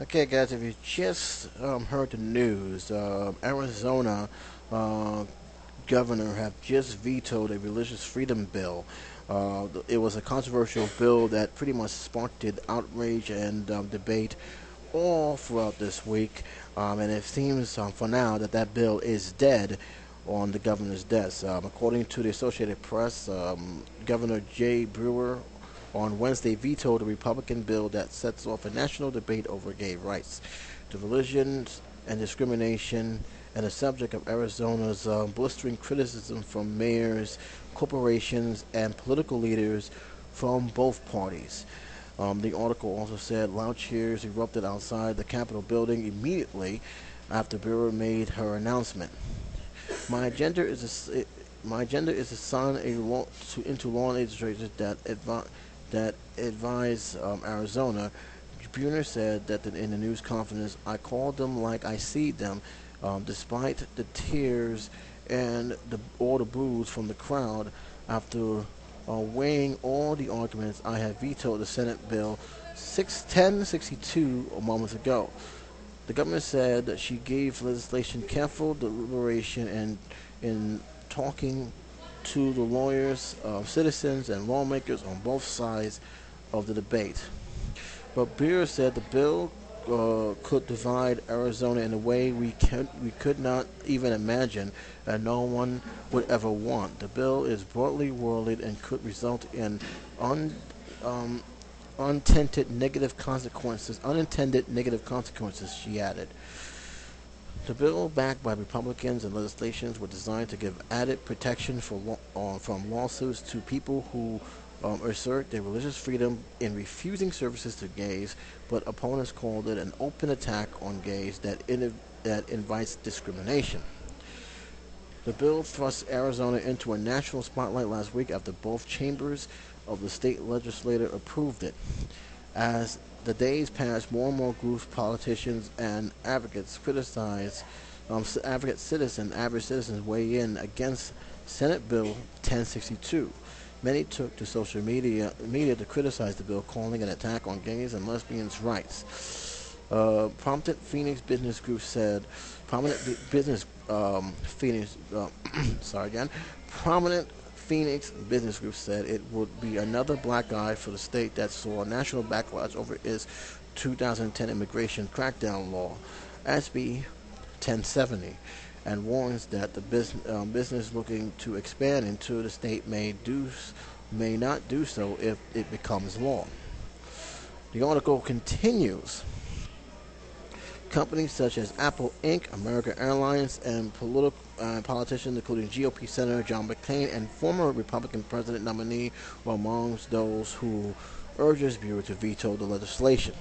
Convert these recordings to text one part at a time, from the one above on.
Okay, guys, if you just heard the news, Arizona uh, governor have just vetoed a religious freedom bill. It was a controversial bill that pretty much sparked outrage and debate all throughout this week, and it seems for now that that bill is dead on the governor's desk. According to the Associated Press, Governor Jay Brewer on Wednesday vetoed a Republican bill that sets off a national debate over gay rights. The religions and discrimination and the subject of Arizona's blistering criticism from mayors, corporations, and political leaders from both parties. The article also said loud cheers erupted outside the Capitol building immediately after Brewer made her announcement. My agenda is a, my agenda is to sign a law into law legislators that advise Arizona. Buhner said that in the news conference, I called them like I see them, despite the tears and all the boos from the crowd. After weighing all the arguments, I had vetoed the Senate Bill 1062 moments ago. The government said that she gave legislation careful deliberation and in talking to the lawyers, citizens, and lawmakers on both sides of the debate. But Beer said the bill could divide Arizona in a way we could not even imagine and no one would ever want. The bill is broadly worded and could result in un, um, unintended negative consequences, she added. The bill, backed by Republicans and legislations, was designed to give added protection from lawsuits to people who assert their religious freedom in refusing services to gays, but opponents called it an open attack on gays that invites discrimination. The bill thrust Arizona into a national spotlight last week after both chambers of the state legislature approved it. As the days passed, more and more groups, politicians, and advocates criticized average citizens weigh in against Senate Bill 1062. Many took to social media to criticize the bill, calling it an attack on gays and lesbians' rights. Prominent Phoenix business group said, prominent business Phoenix, sorry again, prominent Phoenix business group said it would be another black eye for the state that saw national backlash over its 2010 immigration crackdown law, SB 1070, and warns that the business looking to expand into the state may not do so if it becomes law. The article continues. Companies such as Apple Inc., American Airlines, and politicians including GOP Senator John McCain and former Republican president nominee were amongst those who urges Bureau to veto the legislation.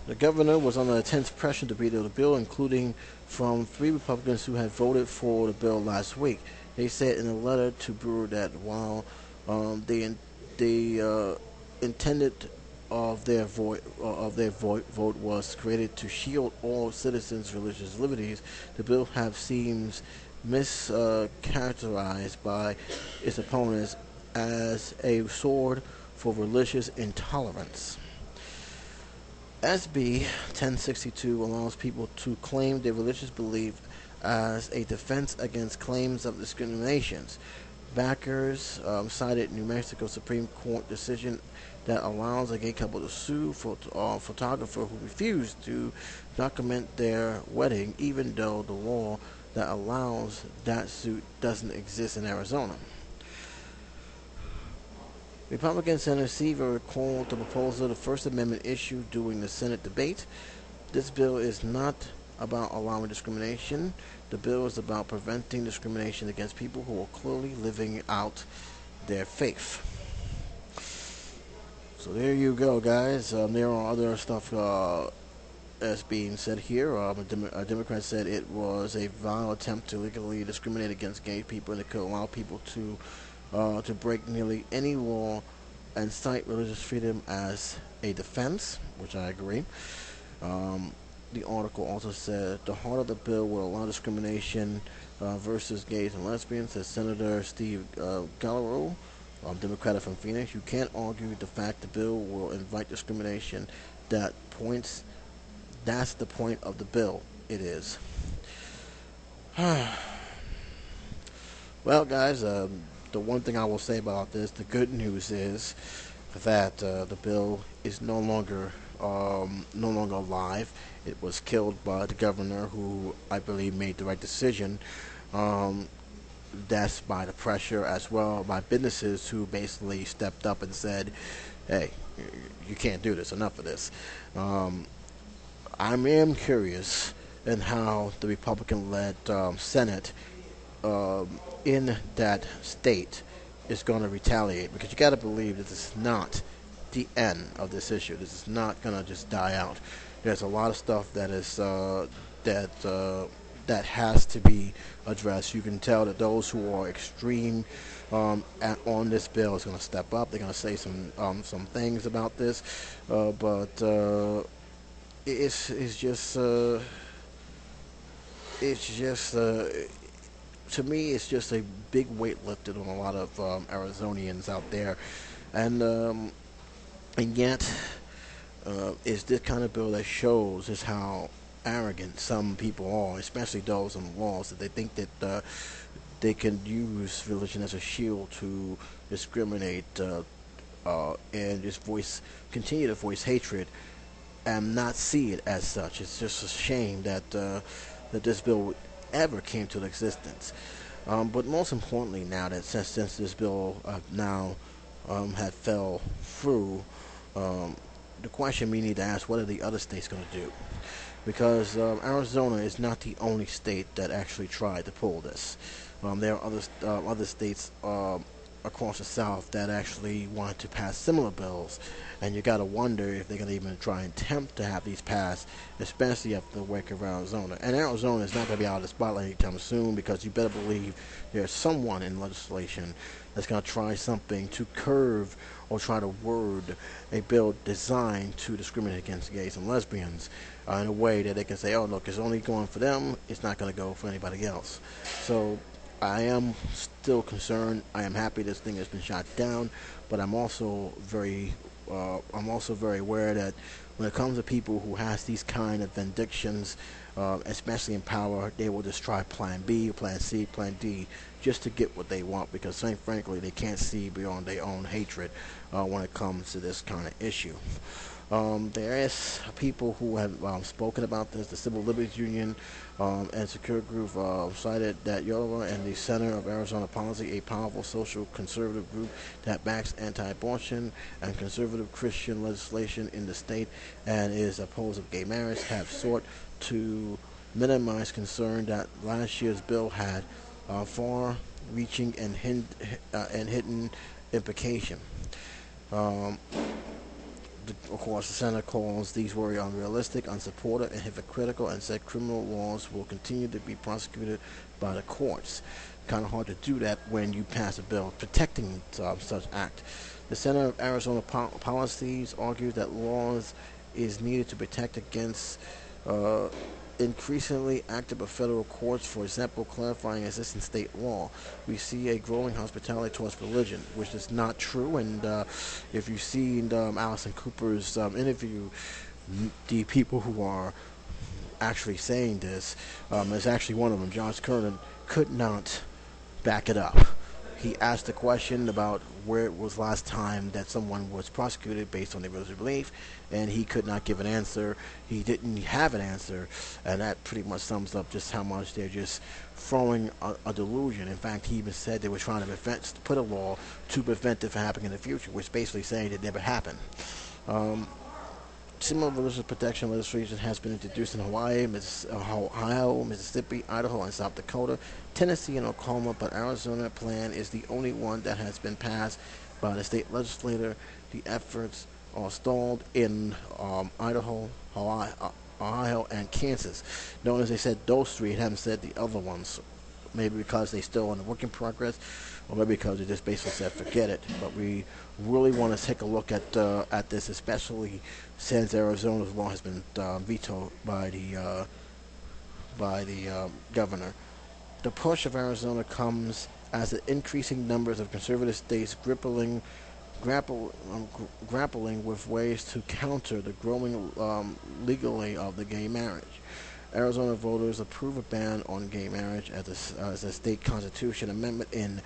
The governor was under intense pressure to veto the bill, including from three Republicans who had voted for the bill last week. They said in a letter to Brewer that while they intended vote was created to shield all citizens' religious liberties, the bill have seems mischaracterized by its opponents as a sword for religious intolerance. SB 1062 allows people to claim their religious belief as a defense against claims of discriminations. Backers cited New Mexico Supreme Court decision that allows a gay couple to sue for a photographer who refused to document their wedding, even though the law that allows that suit doesn't exist in Arizona. Republican Senator Seaver called the proposal the First Amendment issue during the Senate debate. This bill is not about allowing discrimination. The bill is about preventing discrimination against people who are clearly living out their faith. So there you go, guys. There are other stuff that's being said here. A Democrat said it was a vile attempt to legally discriminate against gay people and it could allow people to break nearly any law and cite religious freedom as a defense, which I agree. The article also said the heart of the bill will allow discrimination versus gays and lesbians, says Senator Steve Gallero, Democrat from Phoenix. You can't argue the fact the bill will invite discrimination that points. That's the point of the bill. It is. Well, guys, the one thing I will say about this, the good news is that the bill is no longer alive. It was killed by the governor, who I believe made the right decision. Um, that's by the pressure as well by businesses who basically stepped up and said, "Hey, you can't do this. Enough of this." Um, I am curious in how the Republican-led Senate in that state is going to retaliate, because you got to believe that this is not the end of this issue. This is not going to just die out. There's a lot of stuff that is that that has to be addressed. You can tell that those who are extreme on this bill is going to step up. They're going to say some things about this, but it's just it's just to me, it's just a big weight lifted on a lot of Arizonians out there, and yet it's this kind of bill that shows is how arrogant some people are, especially those on the walls, that they think that they can use religion as a shield to discriminate and just continue to voice hatred and not see it as such. It's just a shame that that this bill ever came to existence. But most importantly, now that since this bill now had fell through, the question we need to ask: what are the other states going to do? Because Arizona is not the only state that actually tried to pull this. There are other states across the South that actually wanted to pass similar bills, and you got to wonder if they're going to even try and attempt to have these passed, especially after the wake of Arizona. And Arizona is not going to be out of the spotlight anytime soon, because you better believe there's someone in legislation that's going to try something to curve or try to word a bill designed to discriminate against gays and lesbians in a way that they can say, oh, look, it's only going for them, it's not going to go for anybody else. So I am still concerned. I am happy this thing has been shot down, but I'm also very aware that when it comes to people who has these kind of vindictions, especially in power, they will just try Plan B, Plan C, Plan D, just to get what they want, because, frankly, they can't see beyond their own hatred when it comes to this kind of issue. There is people who have spoken about this. The Civil Liberties Union and Secure Group cited that Yola and the Center of Arizona Policy, a powerful social conservative group that backs anti-abortion and conservative Christian legislation in the state and is opposed of gay marriage, have sought to minimize concern that last year's bill had far-reaching and hidden implication. Um, of course, the Center calls these words unrealistic, unsupported, and hypocritical, and said criminal laws will continue to be prosecuted by the courts. Kind of hard to do that when you pass a bill protecting such act. The Center of Arizona Policies argues that laws is needed to protect against increasingly active of federal courts, for example, clarifying existing state law. We see a growing hospitality towards religion, which is not true. And if you've seen Alison Cooper's interview, the people who are actually saying this is actually one of them, Josh Kernan, could not back it up. He asked a question about where it was last time that someone was prosecuted based on their religious belief, and he could not give an answer. He didn't have an answer, and that pretty much sums up just how much they're just throwing a delusion. In fact, he even said they were trying to put a law to prevent it from happening in the future, which basically saying it never happened. Similar religious protection legislation has been introduced in Hawaii, Ohio, Mississippi, Idaho, and South Dakota, Tennessee, and Oklahoma, but Arizona plan is the only one that has been passed by the state legislature. The efforts are stalled in Idaho, Hawaii, Ohio, and Kansas. Notice they said those three, haven't said the other ones. Maybe because they still in the work in progress, or maybe because they just basically said forget it. But we really want to take a look at this, especially since Arizona's law has been vetoed by the governor. The push of Arizona comes as the increasing numbers of conservative states grappling with ways to counter the growing legally of the gay marriage. Arizona voters approved a ban on gay marriage as a state constitution amendment in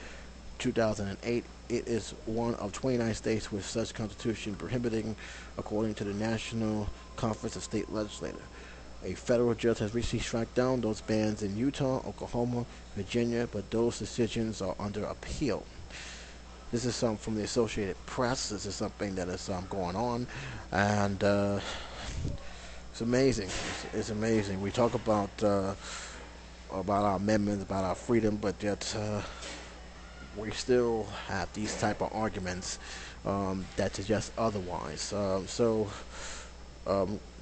2008. It is one of 29 states with such constitution prohibiting, according to the National Conference of State Legislators. A federal judge has recently struck down those bans in Utah, Oklahoma, Virginia, but those decisions are under appeal. This is something from the Associated Press. This is something that is going on, and it's amazing. It's amazing. We talk about our amendments, about our freedom, but yet we still have these type of arguments that suggest otherwise.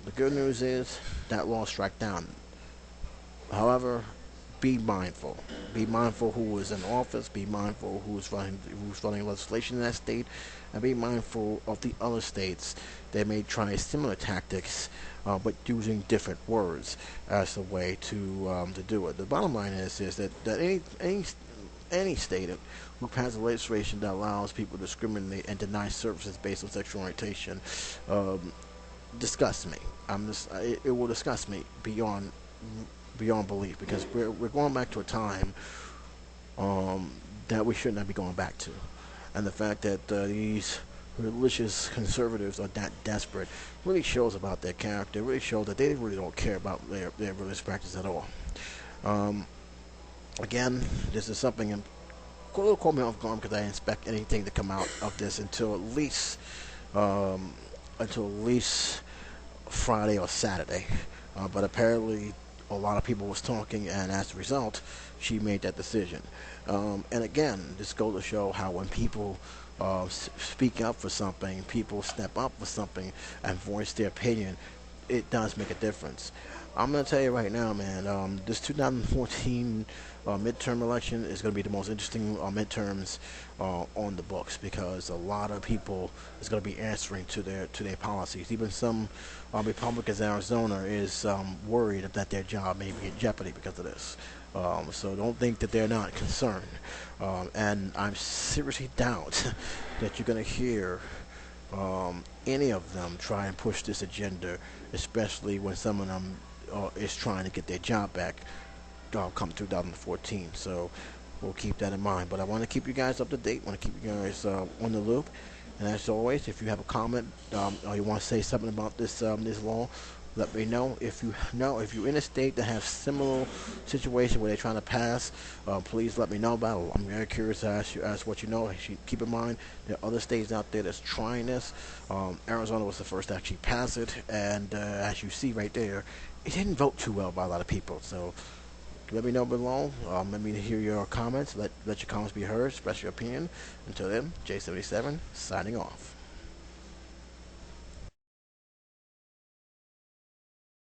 The good news is that law struck down. However, be mindful. Be mindful who is in office. Be mindful who's running legislation in that state, and be mindful of the other states that may try similar tactics, but using different words as a way to do it. The bottom line is that any state who passes legislation that allows people to discriminate and deny services based on sexual orientation disgusts me. It will disgust me beyond belief, because we're going back to a time that we should not be going back to, and the fact that these religious conservatives are that desperate really shows about their character. It really shows that they really don't care about their religious practice at all. Again, this is something a little caught me off guard, because I didn't expect anything to come out of this until at least Friday or Saturday. But apparently a lot of people was talking, and as a result, she made that decision. And again, this goes to show how when people speak up for something, people step up for something and voice their opinion, it does make a difference. I'm going to tell you right now, man, this 2014 midterm election is going to be the most interesting midterms on the books, because a lot of people is going to be answering to their policies. Even some Republicans in Arizona is worried that their job may be in jeopardy because of this. So don't think that they're not concerned. And I seriously doubt that you're going to hear any of them try and push this agenda, especially when some of them is trying to get their job back come 2014. So we'll keep that in mind. But I want to keep you guys up to date. I want to keep you guys on the loop. And as always, if you have a comment or you want to say something about this law, let me know. If you're in a state that has similar situation where they're trying to pass, please let me know about it. I'm very curious to ask what you know. Keep in mind there are other states out there that's trying this. Arizona was the first to actually pass it, and as you see right there, it didn't vote too well by a lot of people. So let me know below. Let me hear your comments. Let your comments be heard. Express your opinion. Until then, J77 signing off.